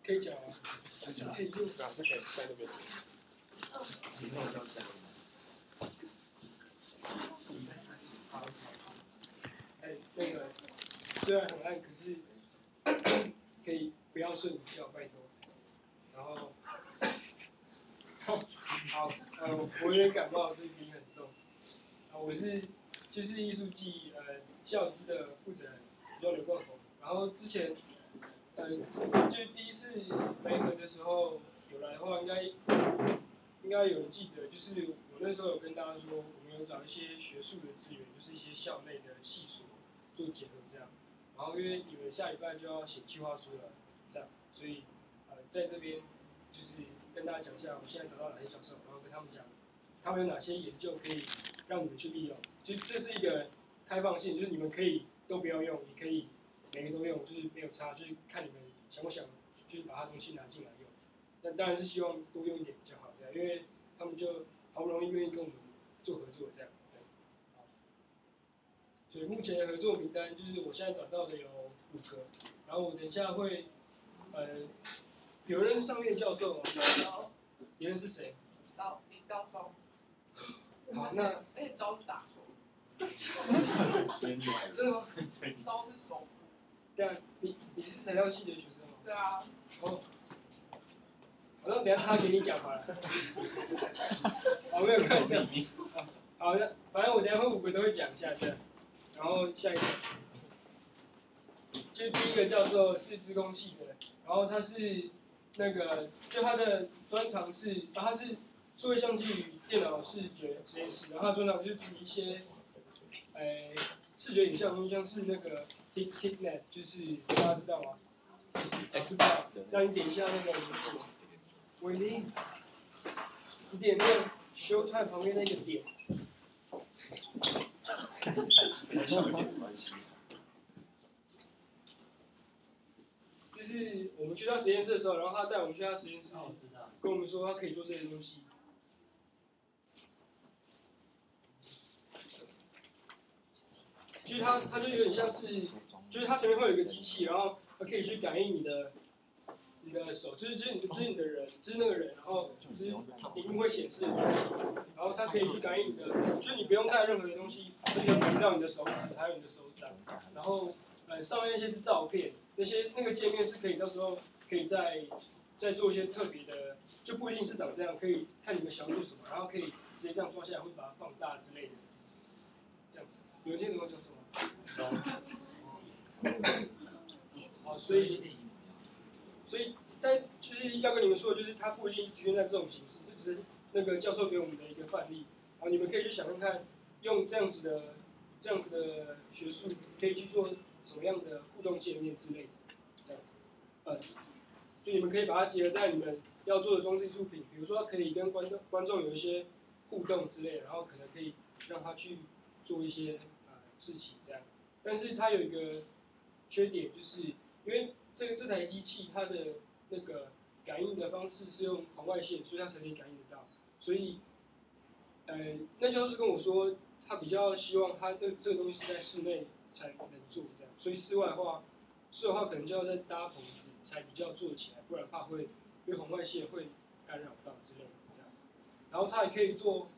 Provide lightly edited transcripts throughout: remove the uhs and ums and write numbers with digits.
可以讲啊，可以用啊，不可以在那边。那个虽然很暗，可是可以不要睡午觉，拜托。然后，好，我有点感冒，所以鼻音很重。我是就是艺术季校资的负责人，叫刘冠宏。然后之前就第一次媒合的时候有来的话，应该有人记得，就是我那时候有跟大家说，我们有找一些学术的资源，就是一些校内的系所做结合这样。然后因为你们下礼拜就要写计划书了，这样，所以在这边就是跟大家讲一下我现在找到哪些教授，然后跟他们讲他们有哪些研究可以让你们去利用。就这是一个开放性，就是你们可以都不要用，也可以每个都用，就是没有差，就是看你们想不想，就是把它东西拿进来用。那当然是希望多用一点比较好，这样，因为他们就好不容易愿意跟我们做合作，这样。对，好。所以目前的合作名单就是我现在找到的有5个，然后我等一下会，有人是上面教授吗？有人是谁？李教授。好，那周打错。真的吗？周是首。对啊，你是材料系的学生吗？对啊。哦。好，那等一下他给你讲好了。好，没有关系。好的，反正我等一下会5个都会讲一下这样。然后下一个，就第一个教授是资工系的，然后他是那个，就他的专长是，他是数位相机与电脑视觉实验室，然后他的专长就是处理一些，视觉影像，像是那个 HitNet， 就是大家知道吗？X， 让你点一下那个名字，伟林，你点那个 Showtime 旁边那个点。跟校有点关系。就是我们去他实验室的时候，然后他带我们去他实验室，跟我们说他可以做这些东西。就是他就有点像是，就是他前面会有一个机器，然后它可以去感应你的手，就是你的人，就是那个人，然后就是荧幕会显示的东西，然后它可以去感应你的，就是你不用带任何的东西，它就可以感应到你的手指还有你的手掌，然后上面那些是照片，那个界面是可以到时候可以再做一些特别的，就不一定是长这样，可以看你们想要做什么，然后可以直接这样抓下来，或者把它放大之类的，这样子。有人听懂我讲什么？好，所以但就是要跟你们说的，就是它不一定局限在这种形式，这只是那个教授给我们的一个范例。然后你们可以去想想看，用这样子的学术，可以去做什么样的互动界面之类的，这样子。就你们可以把它结合在你们要做的装置艺术品，比如说可以跟观众有一些互动之类的，然后可能可以让他去做一些事情这样。但是它有一个缺点，就是因为这台机器它的那个感应的方式是用红外线，所以它才可以感应得到。所以，那教授跟我说，他比较希望他这个东西是在室内才能做这样，所以室外的话可能就要再搭棚子才比较做得起来，不然怕会因为红外线会干扰到之类的这样。然后他也可以做，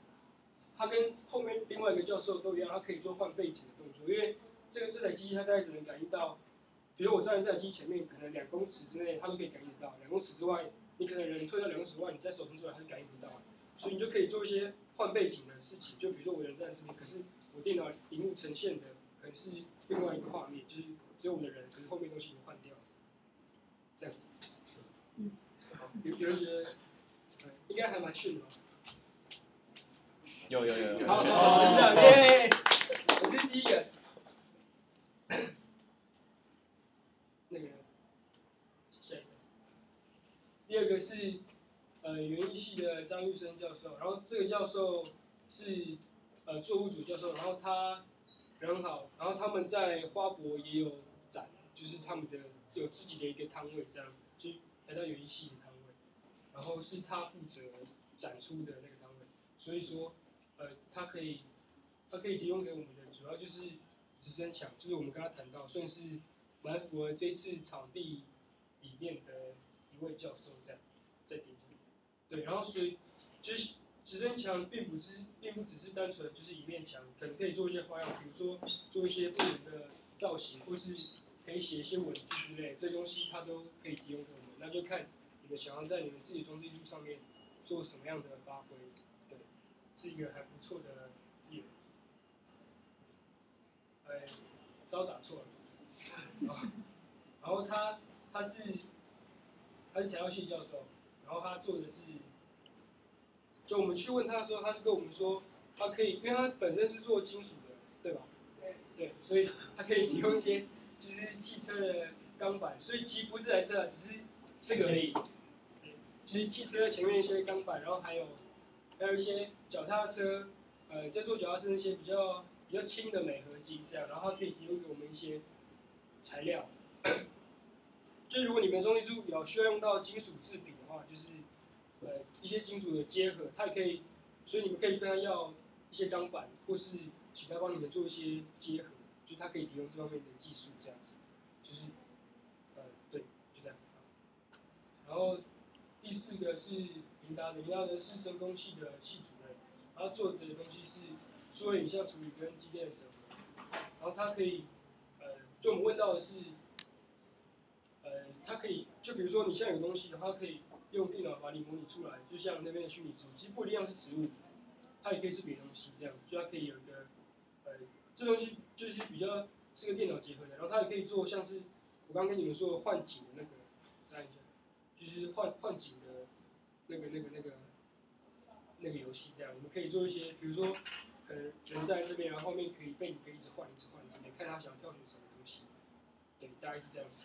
他跟后面另外一个教授都一样，他可以做换背景的动作，因为这台机器它大概只能感应到。比如我站在这台机前面，可能2公尺之内，它都可以感应得到；2公尺之外，你可能人退到2公尺外，你在手伸出来，它就感应不到。所以你就可以做一些换背景的事情，就比如说我人站在这边，可是我电脑荧幕呈现的可能是另外一个画面，就是只有我的人，可是后面东西已经换掉了，这样子。有人觉得，应该还蛮炫的吧？有。好，耶！我是第一个。那个下一个，第2个是园艺系的张玉生教授，然后这个教授是作物组教授，然后他人很好，然后他们在花博也有展，就是他们有自己的一个摊位，这样就是台大园艺系的摊位，然后是他负责展出的那个摊位，所以说他可以提供给我们的主要就是直升墙，就是我们刚刚谈到算是蛮符合这一次场地里面的一位教授这样在点进去。对，然后所以就是直升墙并不只是单纯就是一面墙，可能可以做一些花样，比如说做一些不同的造型，或是可以写一些文字之类，这些东西它都可以提供给我们，那就看你们想要在你们自己的装置艺术上面做什么样的发挥。对，是一个还不错的资源。招打错了。然后他是材料系教授，然后他做的是，就我们去问他的时候，他就跟我们说，他可以，因为他本身是做金属的，对吧？对，所以他可以提供一些就是汽车的钢板，所以其实不是这台车啊，只是这个而已。就是汽车前面一些钢板，然后还有一些脚踏车，在做脚踏车那些比较轻的镁合金这样，然后它可以提供给我们一些材料。就是如果你们装置艺术有需要用到金属制品的话，就是一些金属的结合，它也可以，所以你们可以跟他要一些钢板，或是请他帮你们做一些结合，就他可以提供这方面的技术这样子，就是对，就这样。然后第四个是林达德是声工系的系主任，他做的东西是数位影像处理跟机电的整合，然后他可以就我们问到的是。它可以，就比如说你现在有东西，它可以用电脑把你模拟出来，就像那边的虚拟植物，其实不一定要是植物，它也可以是别的东西，这样，就它可以有一个，这东西就是比较是跟电脑结合的，然后它也可以做像是我刚跟你们说的换景的那个，再按一下，就是换景的那个游戏这样，你们可以做一些，比如说可能人在这边，然后后面可以一直换，看他想要挑选什么东西，对，大概是这样子。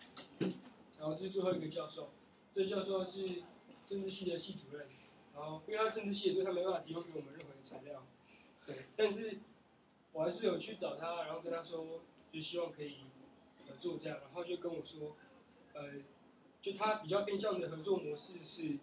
然后这是最后一个教授，这教授是政治系的系主任，然后因为他是政治系的，所以他没办法提供给我们任何的材料，对，但是我还是有去找他，然后跟他说，就希望可以合作这样，然后就跟我说，就他比较偏向的合作模式是，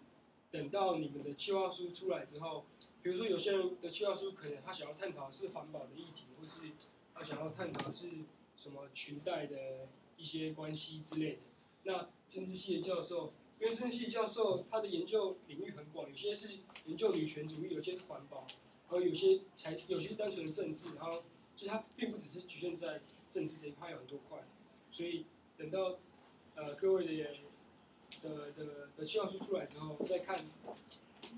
等到你们的计划书出来之后，比如说有些人的计划书可能他想要探讨是环保的议题，或是他想要探讨是什么裙带的一些关系之类的。那政治系的教授，因为政治系教授他的研究领域很广，有些是研究女权主义，有些是环保，然后有些是单纯的政治，然后就它并不只是局限在政治这一块，有很多块，所以等到各位的计划书出来之后，再看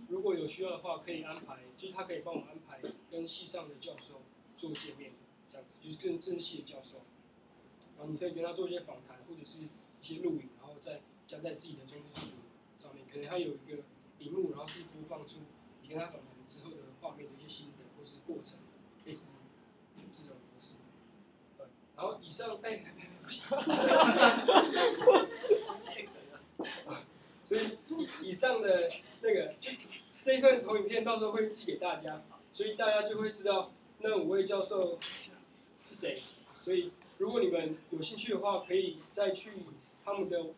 如果有需要的话，可以安排，就是他可以帮我们安排跟系上的教授做见面，这样子就是跟政治系的教授，然后你可以跟他做一些访谈，或者是一些录影，然后再加在自己的装置艺术上面，可能它有一个荧幕，然后是播放出你跟他访谈之后的画面的一些心得或是过程，类似这种模式。然后以上，不行，所以以上的那个这一份投影片到时候会寄给大家，所以大家就会知道那5位教授是谁。所以如果你们有兴趣的话，可以再去他们的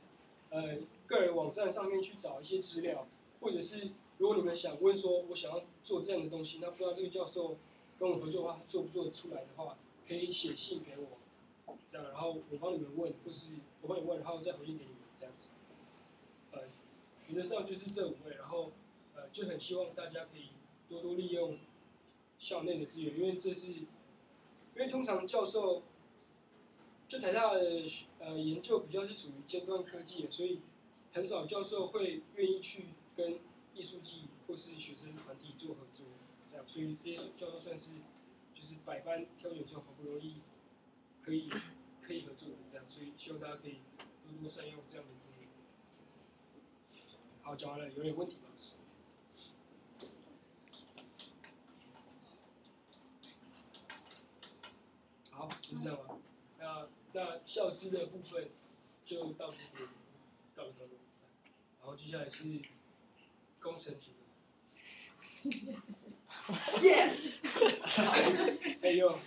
个人网站上面去找一些资料，或者是如果你们想问说我想要做这样的东西，那不知道这个教授跟我合作的话，他做不做得出来的话，可以写信给我，这样，然后我帮你们问，或是我帮你问，然后再回信给你们，这样子。原则上就是这5位，然后就很希望大家可以多多利用校内的资源，因为通常教授。就台大的研究比较是属于尖端科技的，所以很少教授会愿意去跟艺术系或是学生团体做合作，这样，所以这些教授算是就是百般挑选中好不容易可以合作的这样，所以希望大家可以多多善用这样的资源。好，讲完了，有点问题吗？好，就是这样吧。那校资的部分就到这边告一段落，然后接下来是工程组。Yes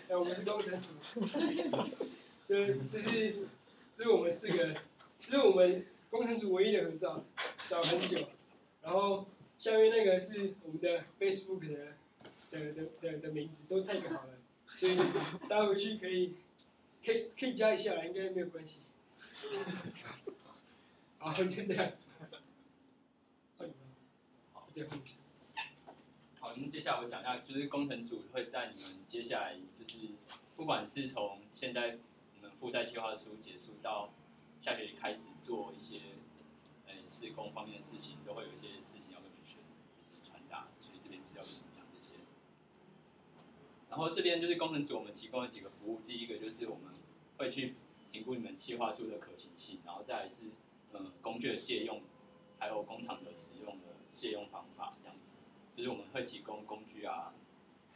我们是工程组，这是我们4个，这是我们工程组唯一的合照，找了很久。然后下面那个是我们的 Facebook 的名字，都 tag 好了，所以大家回去可以加一下啦，应该没有关系。好，就这样。好，好，那接下来我讲一下，就是工程组会在你们接下来就是不管是从现在你们负债计划书结束到下学期开始做一些施工方面的事情，都会有一些事情要跟你们传达，所以这边是要跟你们讲这些。然后这边就是工程组我们提供了几个服务，第一个就是我们会去评估你们企划书的可行性，然后再来是工具的借用，还有工厂的使用的借用方法这样子，就是我们会提供工具啊、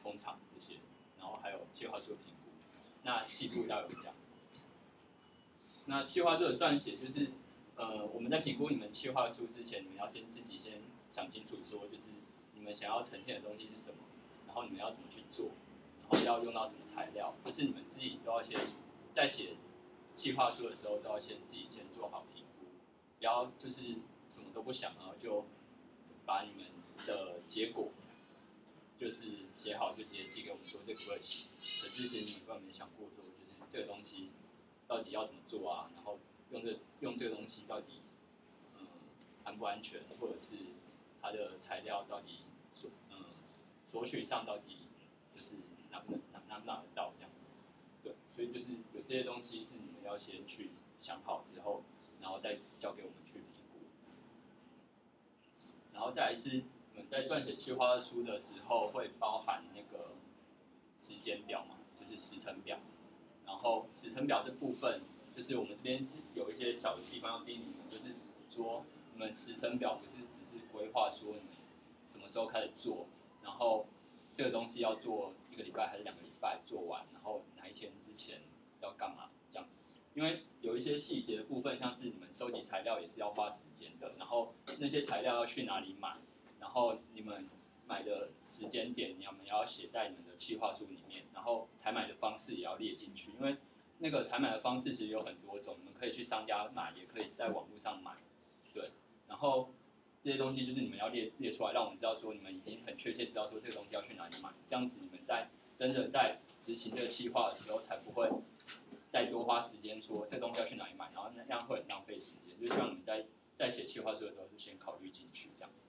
工厂这些，然后还有企划书的评估。那细部要有讲。那企划书的撰写就是我们在评估你们企划书之前，你们要自己先想清楚，说就是你们想要呈现的东西是什么，然后你们要怎么去做，然后要用到什么材料，就是你们自己都要先在写企划书的时候都要自己先做好评估，不要就是什么都不想，然后就把你们的结果就是写好就直接寄给我们说这个不会行，可是其实你们根本没想过说就是这个东西到底要怎么做啊，然后用这个东西到底安不安全，或者是它的材料到底索取上到底就是拿不拿得到这样子。对，所以就是有这些东西是你们要先去想好之后，然后再交给我们去评估。然后再来是你们在撰写企划书的时候会包含那个时间表嘛，就是时程表。然后时程表这部分，就是我们这边是有一些小的地方要叮咛你们，就是说你们时程表不是只是规划说你们什么时候开始做，然后这个东西要做1个礼拜还是2个礼拜做完，然后哪一天之前要干嘛这样子。因为有一些细节的部分，像是你们收集材料也是要花时间的，然后那些材料要去哪里买，然后你们买的时间点你们要写在你们的企划书里面，然后采买的方式也要列进去，因为那个采买的方式其实有很多种，你们可以去商家买，也可以在网络上买，对，然后这些东西就是你们要列出来，让我们知道说你们已经很确切知道说这个东西要去哪里买，这样子你们真的在执行这个企划的时候才不会再多花时间说这东西要去哪里买，然后那样会很浪费时间，就希望你们在写企划书的时候就先考虑进去这样子。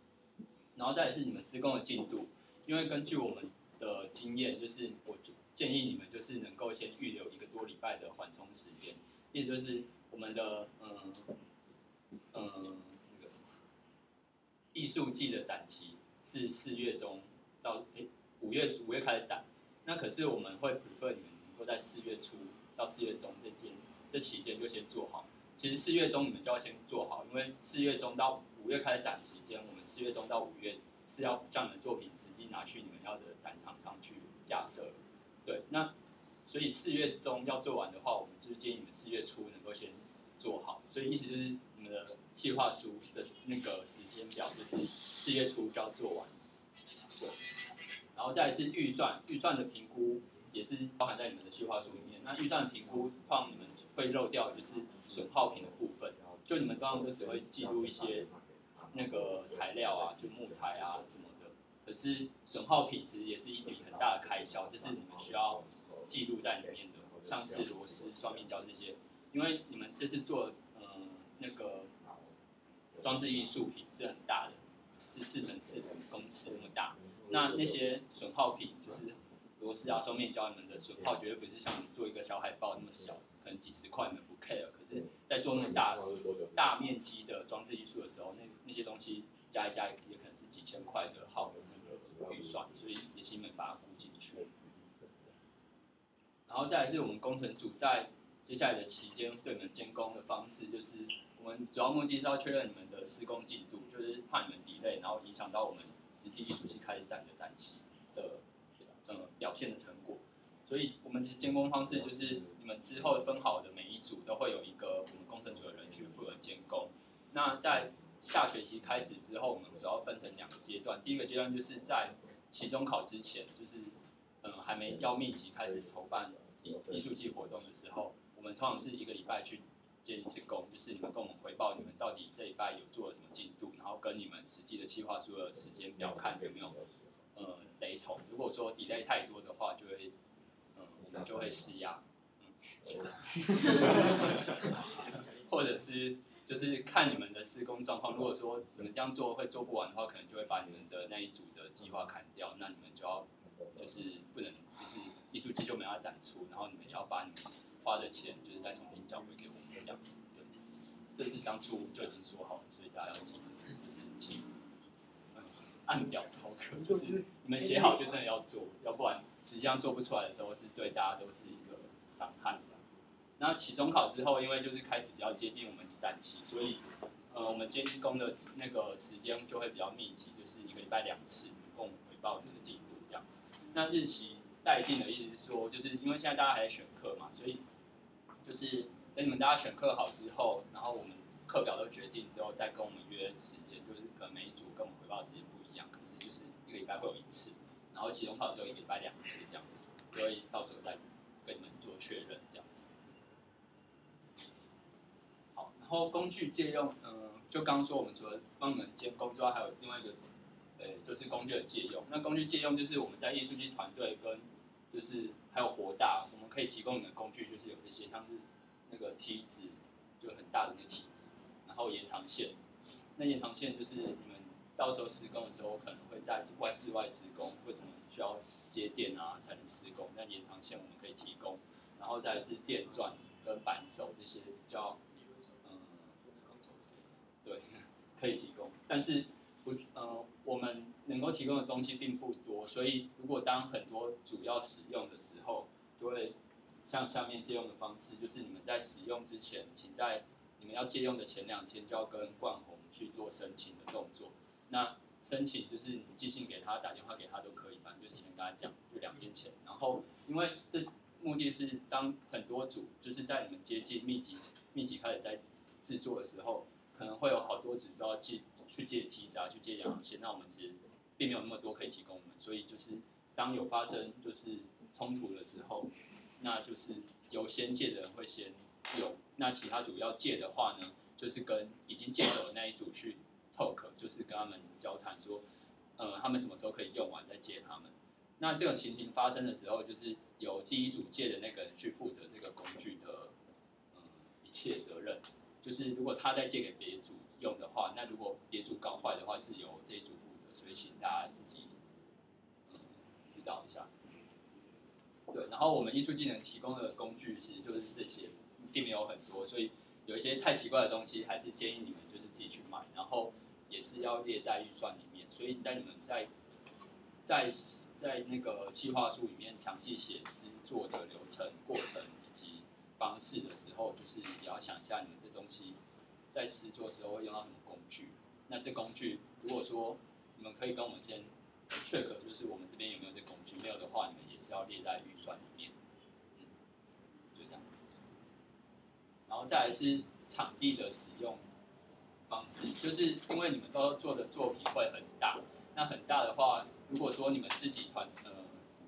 然后再来是你们施工的进度，因为根据我们的经验，就是我建议你们就是能够先预留1个多礼拜的缓冲时间，意思就是我们的那个艺术季的展期是4月中到5月开始展，那可是我们会 prefer 你们能够在4月初到4月中这期间就先做好。其实4月中你们就要先做好，因为4月中到5月开始展期间，我们4月中到5月是要将你们的作品实际拿去你们要的展场上去架设。对，那所以4月中要做完的话，我们就是建议你们4月初能够先做好。所以意思就是你们的企划书的那个时间表就是4月初就要做完。对，然后再来是预算的评估也是包含在你们的企划书里面。那预算的评估，通常你们会漏掉就是损耗品的部分，就你们通常都只会记录一些那个材料啊，就木材啊什么的。可是损耗品其实也是一笔很大的开销，就是你们需要记录在里面的，像是螺丝、双面胶这些，因为你们这次做那个装置艺术品是很大的，是4×4公尺那么大。那些损耗品就是螺丝啊、双面胶，你们的损耗绝对不是像你做一个小海报那么小，可能几十块你们不 care。可是，在做那么大面积的装置艺术的时候，那些东西加一加也可能是几千块的耗的那个预算，所以也请你们把它估进去。然后再来是我们工程组在接下来的期间对你们监工的方式，就是我们主要目的是要确认你们的施工进度，就是怕你们 delay， 然后影响到我们实体艺术季开始展的展期的表现的成果。所以我们监工方式就是你们之后分好的每一组都会有一个我们工程组的人去负责监工。那在下学期开始之后，我们主要分成2个阶段。第一个阶段就是在期中考之前，就是还没要密集开始筹办艺术季活动的时候，我们通常是1个礼拜去监1次工，就是你们跟我们回报你们到底这礼拜有做了什么进度，然后跟你们实际的企划书的时间表看有没有雷同。如果说 delay 太多的话，我们就会施压，或者是就是看你们的施工状况。如果说你们这样做会做不完的话，可能就会把你们的那一组的计划砍掉，那你们就要就是不能就是艺术季就没有要展出，然后你们也要把你们花的钱就是再重新交回给我们这样子。对，这是当初就已经说好了，所以大家要记得，就是请按表操课，就是你们写好就真的要做，要不然实际上做不出来的时候，是对大家都是一个伤害。那期中考之后，因为就是开始比较接近我们展期，所以我们监工的那个时间就会比较密集，就是1个礼拜2次，跟我们回报这个进度这样子。那日期待定的意思是说，就是因为现在大家还在选课嘛，所以就是等你们大家选课好之后，然后我们课表都决定之后，再跟我们约时间，就是可能每一组跟我们回报的时间不一样，可是就是1个礼拜会有1次，然后期中考只有1个礼拜2次这样子，所以到时候再跟你们做确认这样子。好，然后工具借用，就刚刚说我们除了帮你们监工之外，还有另外一个，就是工具的借用。那工具借用就是我们在艺术机团队跟就是还有活大，我们可以提供你们的工具，就是有这些，像是那个梯子，就很大的那个梯子，然后延长线。那延长线就是你们到时候施工的时候可能会在室外施工，为什么需要接电啊才能施工？那延长线我们可以提供，然后再来是电钻跟扳手这些比较，对，可以提供，但是我们能够提供的东西并不多，所以如果当很多主要使用的时候，就会像下面借用的方式，就是你们在使用之前，请在你们要借用的前2天就要跟冠宏去做申请的动作。那申请就是你寄信给他、打电话给他都可以，反正就提前跟他讲，就2天前。然后因为这目的是当很多组就是在你们接近密集开始在制作的时候，可能会有好多组都要去借梯子啊，去借阳线，那我们其实并没有那么多可以提供我们，所以就是当有发生就是冲突的时候，那就是由先借的人会先用，那其他组要借的话呢，就是跟已经借走的那一组去 talk， 就是跟他们交谈说，他们什么时候可以用完再借他们。那这个情形发生的时候，就是由第一组借的那个人去负责这个工具的一切责任。就是如果他再借给别组用的话，那如果别组搞坏的话，是由这一组负责，所以请大家自己知道一下。对，然后我们艺术技能提供的工具其实就是这些，并没有很多，所以有一些太奇怪的东西，还是建议你们就是自己去买，然后也是要列在预算里面。所以在你们在那个企划书里面详细写施作的流程、过程以及方式的时候，就是也要想一下你们这东西在施作的时候会用到什么工具。那这工具如果说你们可以跟我们先 check， 就是我们这边有没有这工具，没有的话，你们也是要列在预算里面。就这样。然后再来是场地的使用方式，就是因为你们都做的作品会很大，那很大的话，如果说你们自己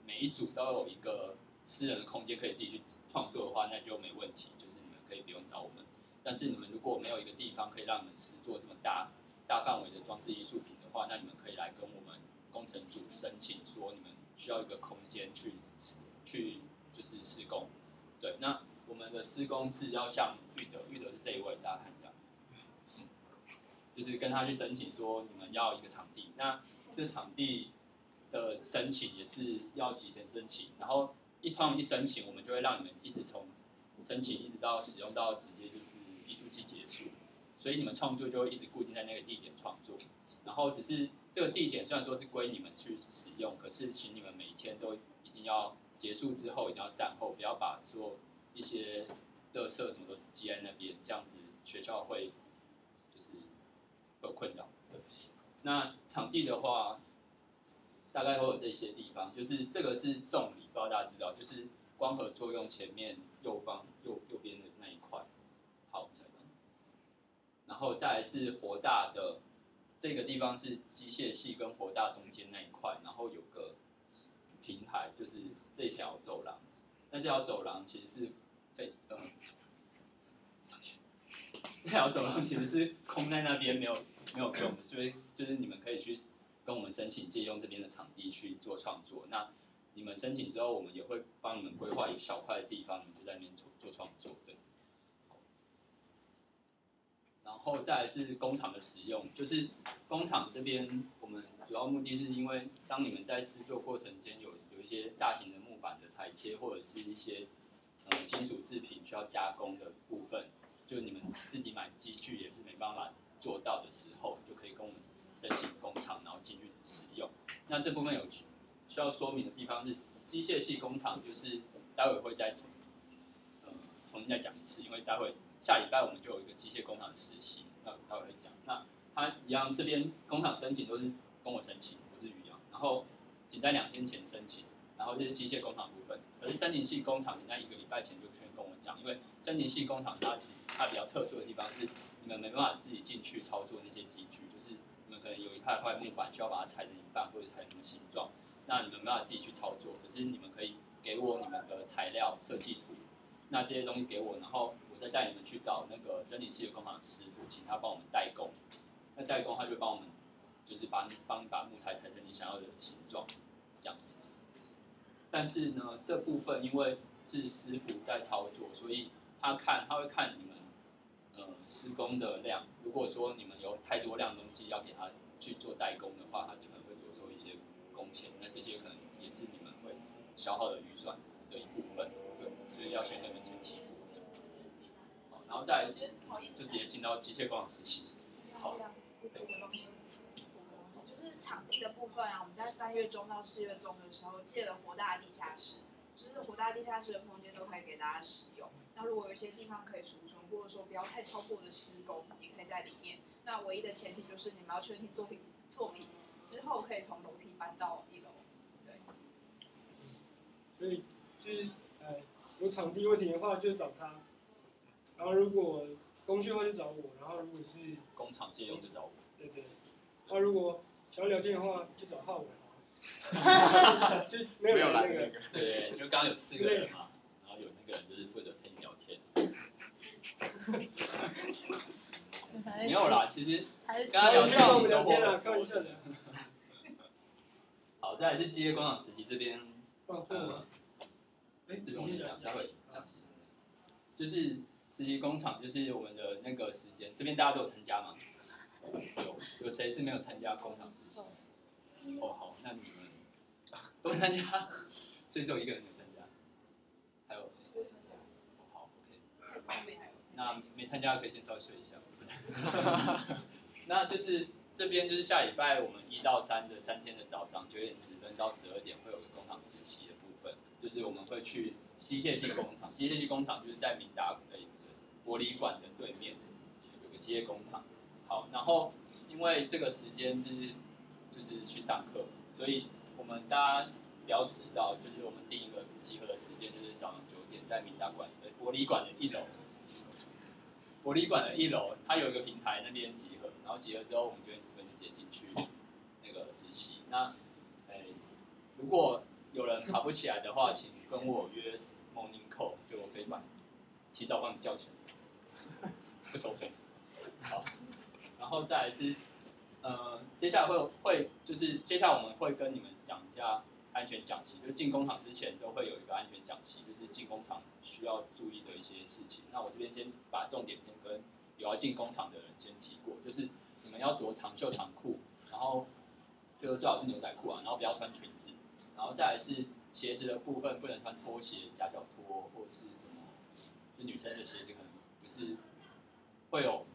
每一组都有一个私人的空间可以自己去创作的话，那就没问题，就是你们可以不用找我们。但是你们如果没有一个地方可以让你们实做这么大范围的装饰艺术品的话，那你们可以来跟我们工程组申请说你们需要一个空间去就是施工。对，那我们的施工是要像玉德是这一位，大家看一下，就是跟他去申请说你们要一个场地，那这场地的申请也是要提前申请，然后通常一申请，我们就会让你们一直从申请一直到使用到直接就是艺术期结束，所以你们创作就会一直固定在那个地点创作，然后只是这个地点虽然说是归你们去使用，可是请你们每一天都一定要结束之后一定要善后，不要把说一些垃圾什么都积在那边，这样子学校会就是会有困扰。那场地的话，大概会有这些地方，就是这个是重理，不知道大家知道，就是光合作用前面右边的那一块。好，然后再来是活大的这个地方是机械系跟活大中间那一块，然后有个平台，就是这条走廊。那这条走廊其实是这条走廊其实是空在那边没有用的，所以就是你们可以去跟我们申请借用这边的场地去做创作。那你们申请之后，我们也会帮你们规划一个小块的地方，你们就在那边做创作。对。然后再来是工厂的使用，就是工厂这边我们主要目的是因为当你们在施作过程间有一些大型的木板的裁切，或者是一些金属制品需要加工的部分，就你们自己买机具也是没办法做到的时候，就可以跟我们申请工厂，然后进去使用。那这部分有需要说明的地方是，机械系工厂就是待会会再重新再讲一次，因为待会下礼拜我们就有一个机械工厂的实习，那待会会讲。那他一样，这边工厂申请都是跟我申请，我是宇阳，然后仅在2天前申请，然后这是机械工厂部分。可是森林系工厂，你在1个礼拜前就先跟我讲，因为森林系工厂它比较特殊的地方是，你们没办法自己进去操作那些机具，就是你们可能有一块木板需要把它裁成一半或者裁成什么形状，那你们没办法自己去操作，可是你们可以给我你们的材料设计图，那这些东西给我，然后我再带你们去找那个森林系的工厂的师傅，请他帮我们代工。那代工他就帮我们，就是帮你把木材裁成你想要的形状，这样子。但是呢，这部分因为是师傅在操作，所以他会看你们施工的量。如果说你们有太多量的东西要给他去做代工的话，他可能会着收一些工钱。那这些可能也是你们会消耗的预算的一部分，对，所以要先跟你们先提过这样子。好，然后再就直接进到机械工厂实习。好。就是场地的部分啊，我们在3月中到4月中的时候借了活大的地下室，就是活大地下室的空间都可以给大家使用。那如果有一些地方可以储存，或者说不要太超过的施工，也可以在里面。那唯一的前提就是你们要确定作品之后可以从楼梯搬到1楼。对。所以就是有场地问题的话就找他，然后如果工序的话就找我，然后如果是工厂借用就找我。对对。那如果想要聊天的话，就找浩文。就没有来那个。对，就刚刚有4个人嘛，然后有那个人就是负责陪你聊天。没有啦，其实刚刚聊天我们收获很开玩笑的。好，再来是机械工厂实习这边。这边我先讲，待会讲细。就是实习工厂，就是我们的那个时间，这边大家都有参加吗？有谁是没有参加工厂实习？哦，好，那你们都参加，所以只有1个人没参加。还有？好 ，OK。那没参加的可以先稍微睡一下。那就是这边就是下礼拜我们1到3的3天的早上9点10分到12点会有个工厂实习的部分，就是我们会去机械系工厂。机械系工厂就是在明达玻璃馆的对面有个机械工厂。好，然后因为这个时间就是去上课，所以我们大家不要迟到，就是我们定一个集合的时间，就是早上9点在明达馆玻璃馆的1楼。玻璃馆的1楼，它有一个平台那边集合，然后集合之后，我们9点10分就直接进去那个实习。那，如果有人爬不起来的话，请跟我约 morning call， 就我可以提早帮你叫起来，不收费。好，然后再来是，接下来就是接下来我们会跟你们讲一下安全讲习，就进工厂之前都会有一个安全讲习，就是进工厂需要注意的一些事情。那我这边先把重点先跟有要进工厂的人先提过，就是你们要着长袖长裤，然后就最好是牛仔裤啊，然后不要穿裙子，然后再来是鞋子的部分不能穿拖鞋、夹脚拖或是什么，就女生的鞋子可能不是会有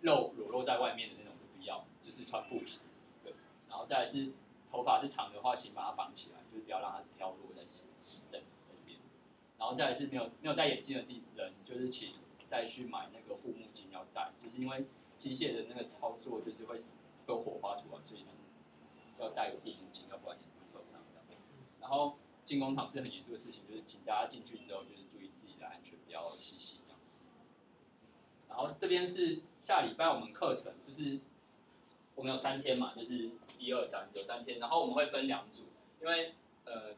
裸露在外面的那种就不要，就是穿布鞋，对，然后再来是。头发是长的话，请把它绑起来，就是不要让它飘落在这边。然后再来是没有戴眼镜的人，就是请再去买那个护目镜要戴，就是因为机械的那个操作就是会有火花出来，所以要戴个护目镜，要不然眼睛会受伤这样。然后进工厂是很严肃的事情，就是请大家进去之后就是注意自己的安全，不要嬉戏这样子。然后这边是下礼拜我们课程就是。我们有3天嘛，就是1、2、3有3天，然后我们会分2组，因为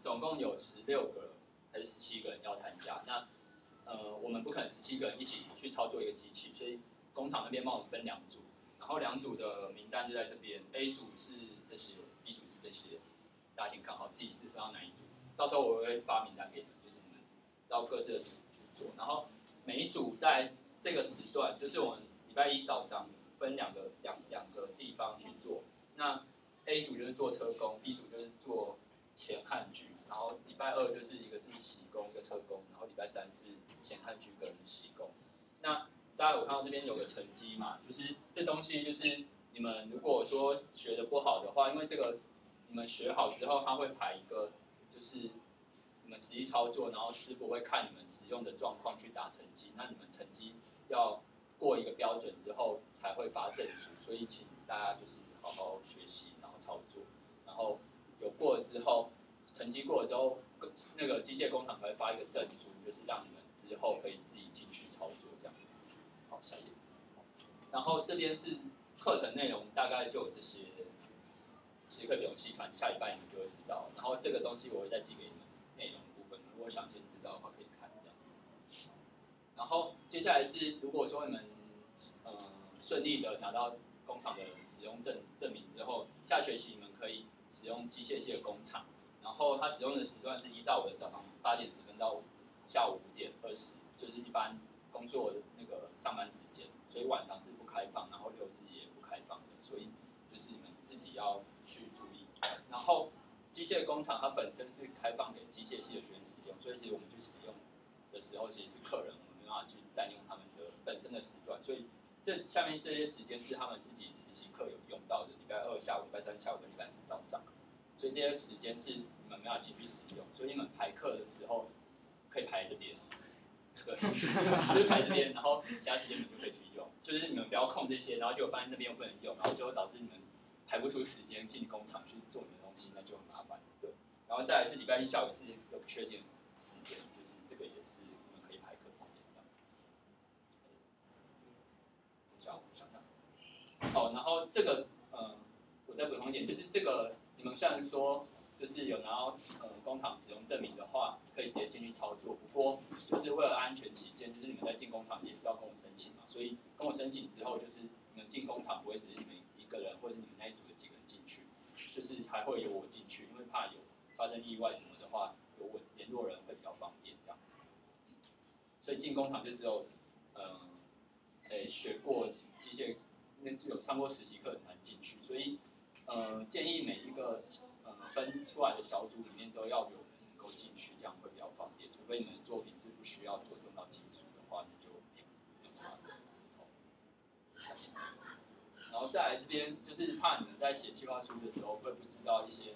总共有16个还是17个人要参加，那我们不可能17个人一起去操作一个机器，所以工厂那边帮我们分2组，然后2组的名单就在这边 ，A 组是这些 ，B 组是这些，大家先看好自己是分到哪一组，到时候我会发名单给你们，就是你们到各自的组去做，然后每一组在这个时段，就是我们礼拜一早上分两个地方去做。那 A 组就是做车工 ，B 组就是做前焊具，然后礼拜二就是一个是铣工，一个车工，然后礼拜三是前焊具跟铣工。那大家有看到这边有个成绩嘛？就是这东西就是你们如果说学的不好的话，因为这个你们学好之后，他会排一个就是你们实际操作，然后师傅会看你们使用的状况去打成绩。那你们成绩要过一个标准之后才会发证书，所以请大家就是好好学习，然后操作，然后有过了之后，成绩过了之后，那个机械工厂会发一个证书，就是让你们之后可以自己进去操作这样子。好，下一页。然后这边是课程内容，大概就有这些，其实可以不用细看，下礼拜你们就会知道。然后这个东西我会再寄给你们内容的部分，如果想先知道的话可以看这样子。然后接下来是，如果说你们顺利的拿到工厂的使用证明之后，下学期你们可以使用机械系的工厂，然后它使用的时段是1到5的早上8点10分到下午5点20，就是一般工作的那个上班时间，所以晚上是不开放，然后6日也不开放的，所以就是你们自己要去注意。然后机械工厂它本身是开放给机械系的学生使用，所以其实我们去使用的时候，其实是客人，我们没办法去占用他们的本身的时段，所以这下面这些时间是他们自己实习课有用到的，礼拜2下午、礼拜3下午跟礼拜4早上，所以这些时间是你们没办法进去使用，所以你们排课的时候可以排这边，对，就是排这边，然后其他时间你们就可以去用，就是你们不要空这些，然后就发现那边又不能用，然后最后导致你们排不出时间进工厂去做你的东西，那就很麻烦，对。然后再来是礼拜1下午是有确定时间，就是这个也是你们可以排课的时间。想想，哦，然后这个我再补充一点，就是这个你们像说就是有拿到工厂使用证明的话，可以直接进去操作。不过就是为了安全起见，就是你们在进工厂也是要跟我申请嘛，所以跟我申请之后，就是你们进工厂不会只是你们一个人或者你们那一组的几个人进去，就是还会有我进去，因为怕有发生意外什么的话，有我联络人会比较方便这样子。所以进工厂就只有学过机械，那是有上过实习课才能进去，所以建议每一个分出来的小组里面都要有人能够进去，这样会比较方便。除非你们的作品是不需要做用到金属的话，那就没有差。然后再来这边就是怕你们在写企划书的时候会不知道一些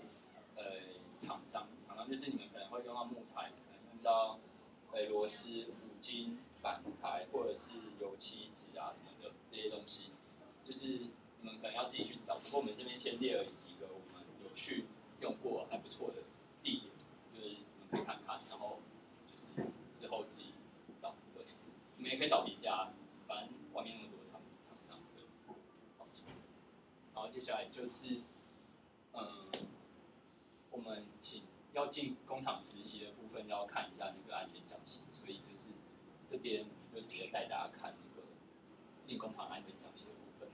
厂商就是你们可能会用到木材，可能用到螺丝、五金、板材或者是油漆纸啊什么的这些东西，就是你们可能要自己去找。不过我们这边先列了几个我们有去用过还不错的地点，就是你们可以看看，然后就是之后自己找。对，你们也可以找别家，反正外面那么多厂商。对，好。然后接下来就是我们要进工厂实习的部分要看一下那个安全讲习，所以就是这边我们就直接带大家看那个进工厂安全讲习的部分。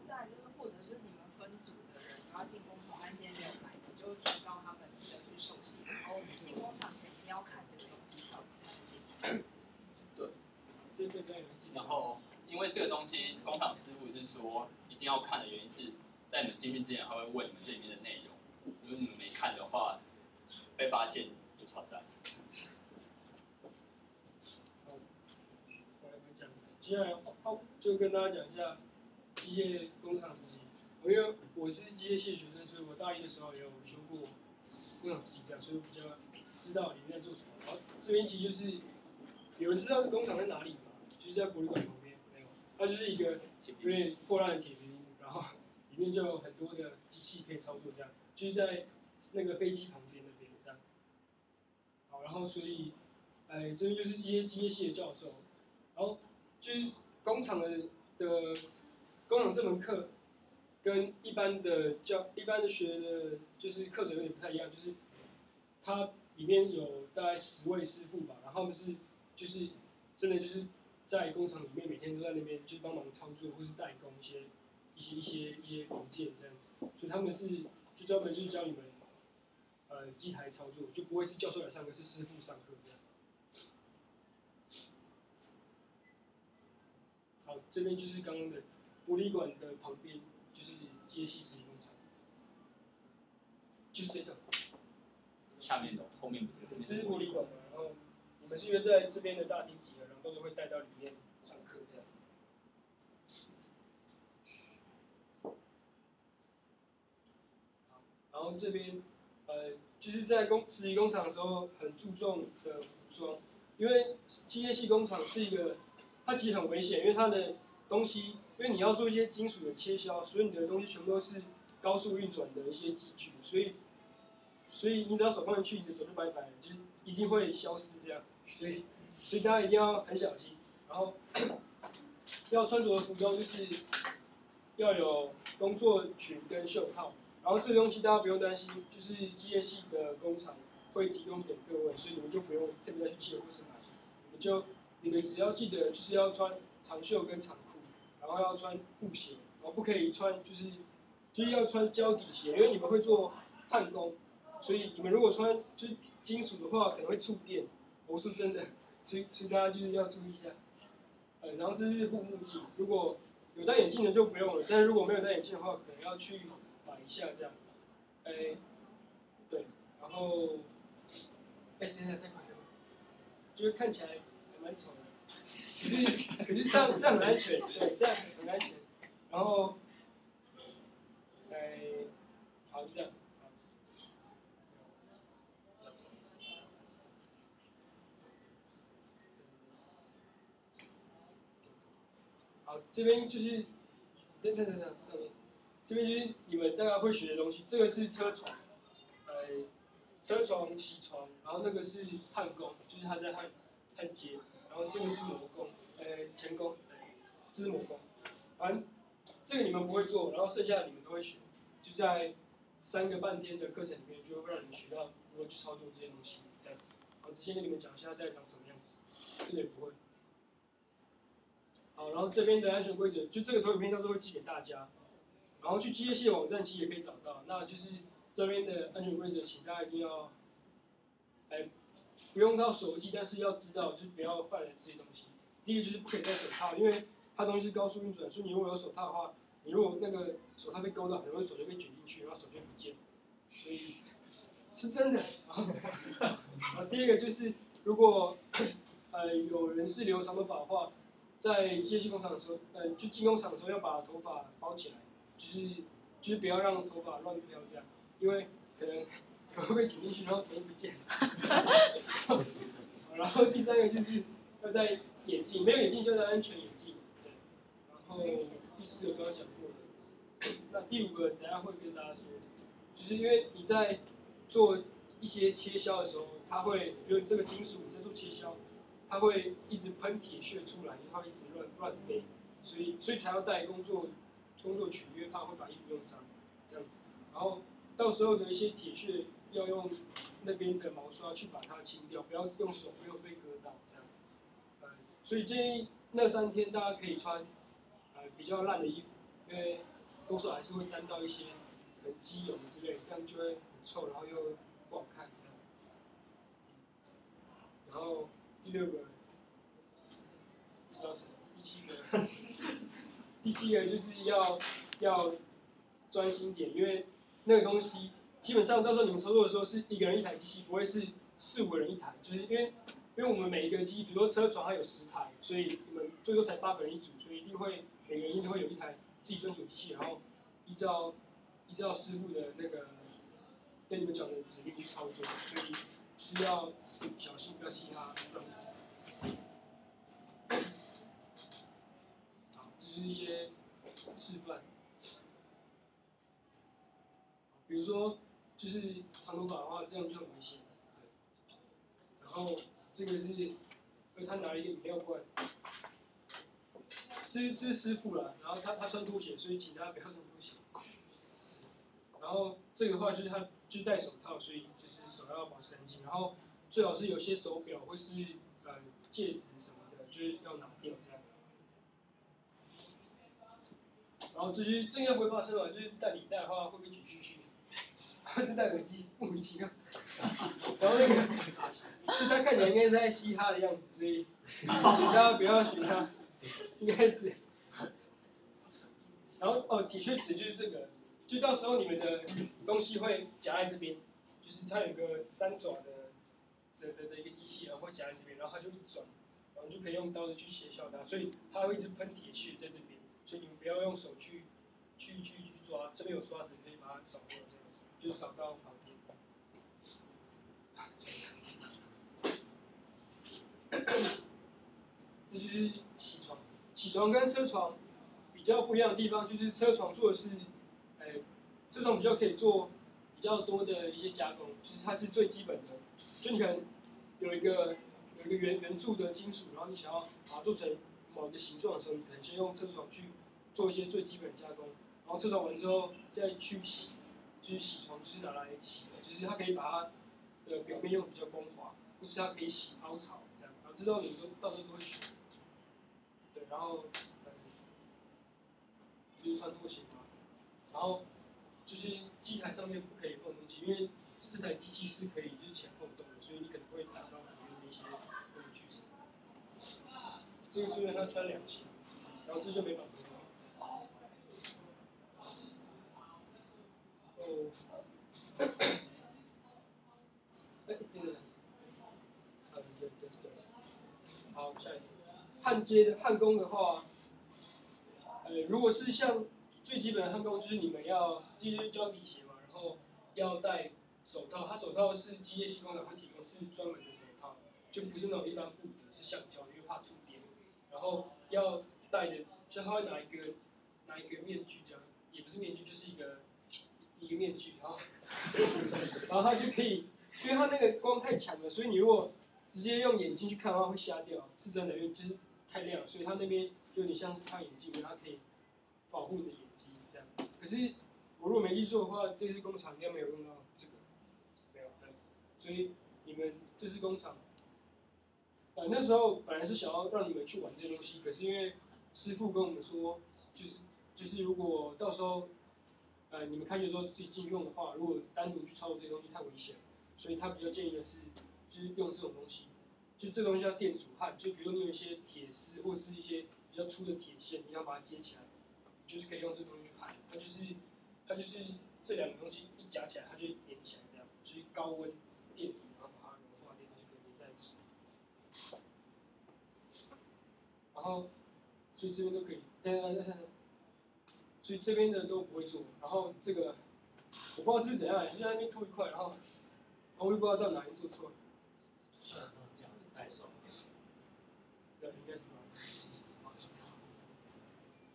再来就是或者是你们分组的人，然后进工厂案件没有来的，就转告他们这个去熟悉，然后进工厂前一定要看这个东西，才能进去。对，这个比较有记。然后因为这个东西工厂师傅是说一定要看的原因是在你们进去之前，他会问你们这里面的内容，如果你们没看的话，被发现就超赛。好，我来讲，接下来就跟大家讲一下机械工厂实习。因为我是机械系的学生，所以我大一的时候也有修过工厂实习，这样，所以我比较知道里面在做什么。然后这边其实就是有人知道这工厂在哪里吗？就是在博物馆旁边，没有，它就是一个有点破烂的铁皮屋，然后里面就有很多的机器可以操作，这样，就是在那个飞机旁边那边这样。好，然后所以，这边就是一些机械系的教授，然后就是工厂工厂这门课。跟一般的学的，就是课程有点不太一样，就是它里面有大概10位师傅吧，然后他们是就是真的就是在工厂里面每天都在那边就帮忙操作或是代工一些零件这样子，所以他们是就专门就是教你们机台操作，就不会是教授来上课，是师傅上课这样。好，这边就是刚刚的玻璃管的旁边，就是机械系实习工厂，就是这个。下面的后面不是？这是玻璃管嘛，然后你们是约在这边的大厅集合，然后到时候会带到里面上课这样。然后这边就是在实习工厂的时候很注重的服装，因为机械系工厂是一个，它其实很危险，因为它的东西，因为你要做一些金属的切削，所以你的东西全部都是高速运转的一些机具，所以你只要手放进去，你的手就拜拜了，就是一定会消失这样，所以大家一定要很小心，然后要穿着的服装就是要有工作裙跟袖套。然后这个东西大家不用担心，就是机械系的工厂会提供给各位，所以你们就不用特别再去寄或是买，你们只要记得就是要穿长袖跟长裤，然后要穿布鞋，然后不可以穿就是要穿胶底鞋，因为你们会做焊工，所以你们如果穿就是金属的话可能会触电，我是真的，所以大家就是要注意一下。然后这是护目镜，如果有戴眼镜的就不用了，但是如果没有戴眼镜的话，可能要去买一下这样。对，然后，等一下太快了，就是看起来还蛮丑的，可是这样很安全，对，这样很安全。然后，好，就这样。好，这边就是，等，上面，这边就是你们大概会学的东西。这个是车床，车床、铣床，然后那个是焊工，就是他在焊接，然后这个是模工，钳工，这是模工。反正这个你们不会做，然后剩下的你们都会学，就在3个半天的课程里面，就会让你们学到如何去操作这些东西，这样子。然后先跟你们讲一下大概长什么样子，这个也不会。好，然后这边的安全规则，就这个投影片到时候会寄给大家，然后去机械系的网站其实也可以找到。那就是这边的安全规则，请大家一定要，不用到手记，但是要知道，就是不要犯了这些东西。第一个就是不可以戴手套，因为它东西是高速运转，所以你如果有手套的话，你如果那个手套被勾到，很容易手就被卷进去，然后手就不见了。所以是真的。然后第二个就是如果有人是留长头发的话。在机械系工厂的时候，就进工厂的时候要把头发包起来，就是不要让头发乱飘这样，因为可能会被卷进去，然后头不见了。然后第3个就是要戴眼镜，没有眼镜就戴安全眼镜。对，然后第4个刚刚讲过的，那第5个等一下会跟大家说，就是因为你在做一些切削的时候，它会，比如这个金属你在做切削。它会一直喷铁屑出来，就它会一直乱飞，所以才要带工作裙，因为怕会把衣服用脏，这样子。然后到时候的一些铁屑要用那边的毛刷去把它清掉，不要用手，因为会被割到这样。所以建议那3天大家可以穿比较烂的衣服，因为多少还是会沾到一些机油之类，这样就会很臭，然后又不好看这样。然后。第6个，不知道什么。第7个就是要专心点，因为那个东西基本上到时候你们操作的时候是1个人1台机器，不会是4、5个人1台，就是因为我们每一个机，比如说车床它有10台，所以你们最多才8个人一组，所以一定会每个人一定会有1台自己专属机器，然后依照师傅的那个跟你们讲的指令去操作，所以是要小心，不要其他乱出事。好，这是一些示范。比如说，就是长头发的话，这样就很危险。对。然后这个是，他拿了一个饮料罐，这是师傅啦，然后他穿拖鞋，所以请大家不要穿拖鞋。然后这个的话就是他就是戴手套，所以就是手要保持干净。然后最好是有些手表或是戒指什么的，就是要拿掉这样。然后这应该不会发生吧？就是戴领带的话会被卷进去，或是戴耳机莫名其妙。然后那个就他看起来应该是在嘻哈的样子，所以请大家不要学他，应该是。然后铁屑指的就是这个，就到时候你们的东西会夹在这边，就是它有一个3爪的一个机器，然后会夹在这边，然后它就一转，然后就可以用刀子去切削它，所以它会一直喷铁屑在这边，所以你们不要用手去抓，这边有刷子可以把它扫掉，这样子就扫到旁边。这就是铣床，铣床跟车床比较不一样的地方，就是车床做的是，车床比较可以做比较多的一些加工，就是它是最基本的，就你可能有一个圆柱的金属，然后你想要把它做成某一个形状的时候，你可能先用车床去做一些最基本的加工，然后车床完之后再去洗，就是铣床就是拿来洗的，就是它可以把它的表面用比较光滑，或是它可以洗凹槽这样，然后知道你们到时候都会学。对，然后就是穿拖鞋嘛，然后就是机台上面不可以放东西，因为这台机器是可以就是前后动的，所以你可能会打到里面的一些工具什么。这个是因为他穿2型，然后这就没绑住。哦，对，好，下一个焊工的话。如果是像最基本的焊工，就是你们要继续交底鞋嘛，然后要戴手套，它手套是机械系工厂会提供，是专门的手套，就不是那种一般布的，是橡胶，因为怕触电。然后要戴的，就他会拿一个面具这样，也不是面具，就是一个面具，然后它就可以，因为它那个光太强了，所以你如果直接用眼睛去看的话会瞎掉，是真的，因为就是太亮，所以它那边就有点像是太阳眼镜，它可以保护你的眼睛这样。可是我如果没记错的话，这次工厂应该没有用到这个，没有，对，所以你们这次工厂，那时候本来是想要让你们去玩这些东西，可是因为师傅跟我们说，就是如果到时候你们开学的时候自己进去用的话，如果单独去操作这些东西太危险，所以他比较建议的是，就是用这种东西，就这东西叫电阻焊，就比如说你有一些铁丝或是一些比较粗的铁线，你要把它接起来，就是可以用这东西去焊，它就是这2个东西一夹起来，它就连起来，这样就是高温电阻，然后把它融化掉，它就可以连在一起。然后，所以这边都可以，所以这边的都不会做，然后这个我不知道这是怎样，就在那边凸一块，然后我也不知道到哪里做错了。对，应该是吧。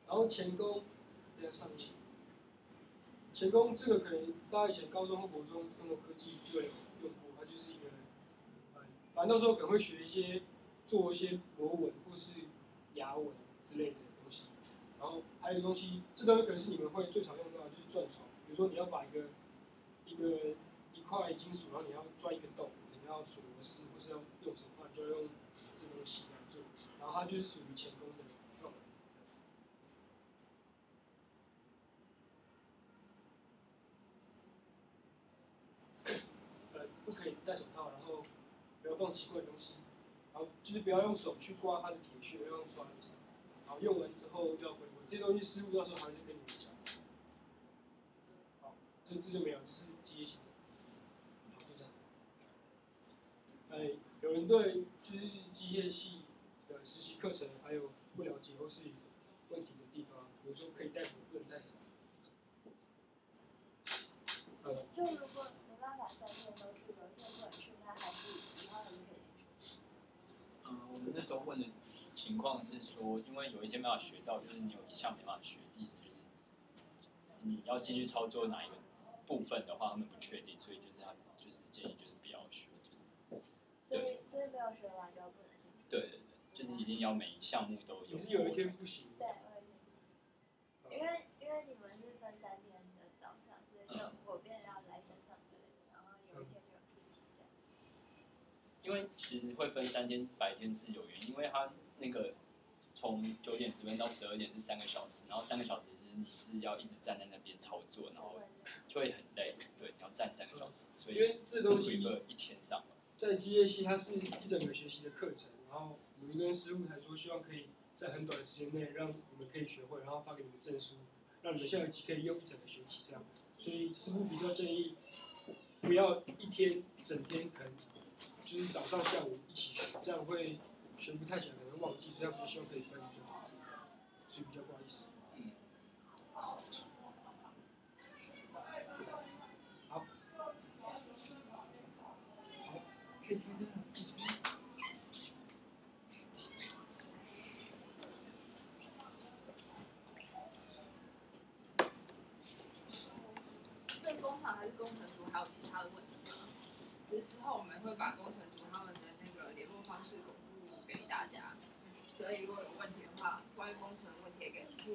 然后前弓要上去，前弓这个可能大家以前高中或国中生活科技就有用过，它就是一个，反正到时候可能会学一些做一些螺纹或是牙纹之类的东西。然后还有一个东西，这东西可能是你们会最常用到的，就是钻床。比如说你要把一块金属，然后你要钻一个洞，可能要锁螺丝，或是要用什么，就要用这东西来做。然后它就是属于前弓的范围。不可以戴手套，然后不要放奇怪的东西，然后就是不要用手去刮它的铁屑，要用刷子。然后用完之后要回温，这些东西师傅到时候还会再跟你们讲。好，这就没有，这是机械型的。好，就这样。有人对就是机械系的实习课程还有不了解或是有问题的地方，比如说可以带什么，不能带什么。就如果没办法3天都去，有一天不能去，他还是其他人可以进去。我们那时候问的情况是说，因为有一天没办法学到，就是你有一项没办法学，意思就是你要进去操作哪一个部分的话，他们不确定，所以就是他就是建议就是不要学，所以没有学完就不能进去。对，就是一定要每一项目都有。可是有一天不行。对，我有一天不行，因为你们是分3天的早上，所以就我变成要来山上之类的，然后有一天就有事情这样。因为其实会分3天，白天是有原因，因为它那个从9点10分到12点是3个小时，然后3个小时你是要一直站在那边操作，然后就会很累，对，你要站3个小时，所以因为这东西一天上。在机械系它是一整个学习的课程，然后我们跟师傅才说，希望可以在很短的时间内让你们可以学会，然后发给你们证书，让你们下学期可以用一整个学期这样。所以师傅比较建议不要一天整天可能就是早上下午一起学，这样会学不太起来，可能忘记，所以他比较希望可以分组，所以比较不好意思。好，可以看这样记住。对工厂还是工程组还有其他的问题吗？就是之后我们会把工程组他们的那个联络方式公布给大家，所以如果有问题的话，关于工程的问题也可以直接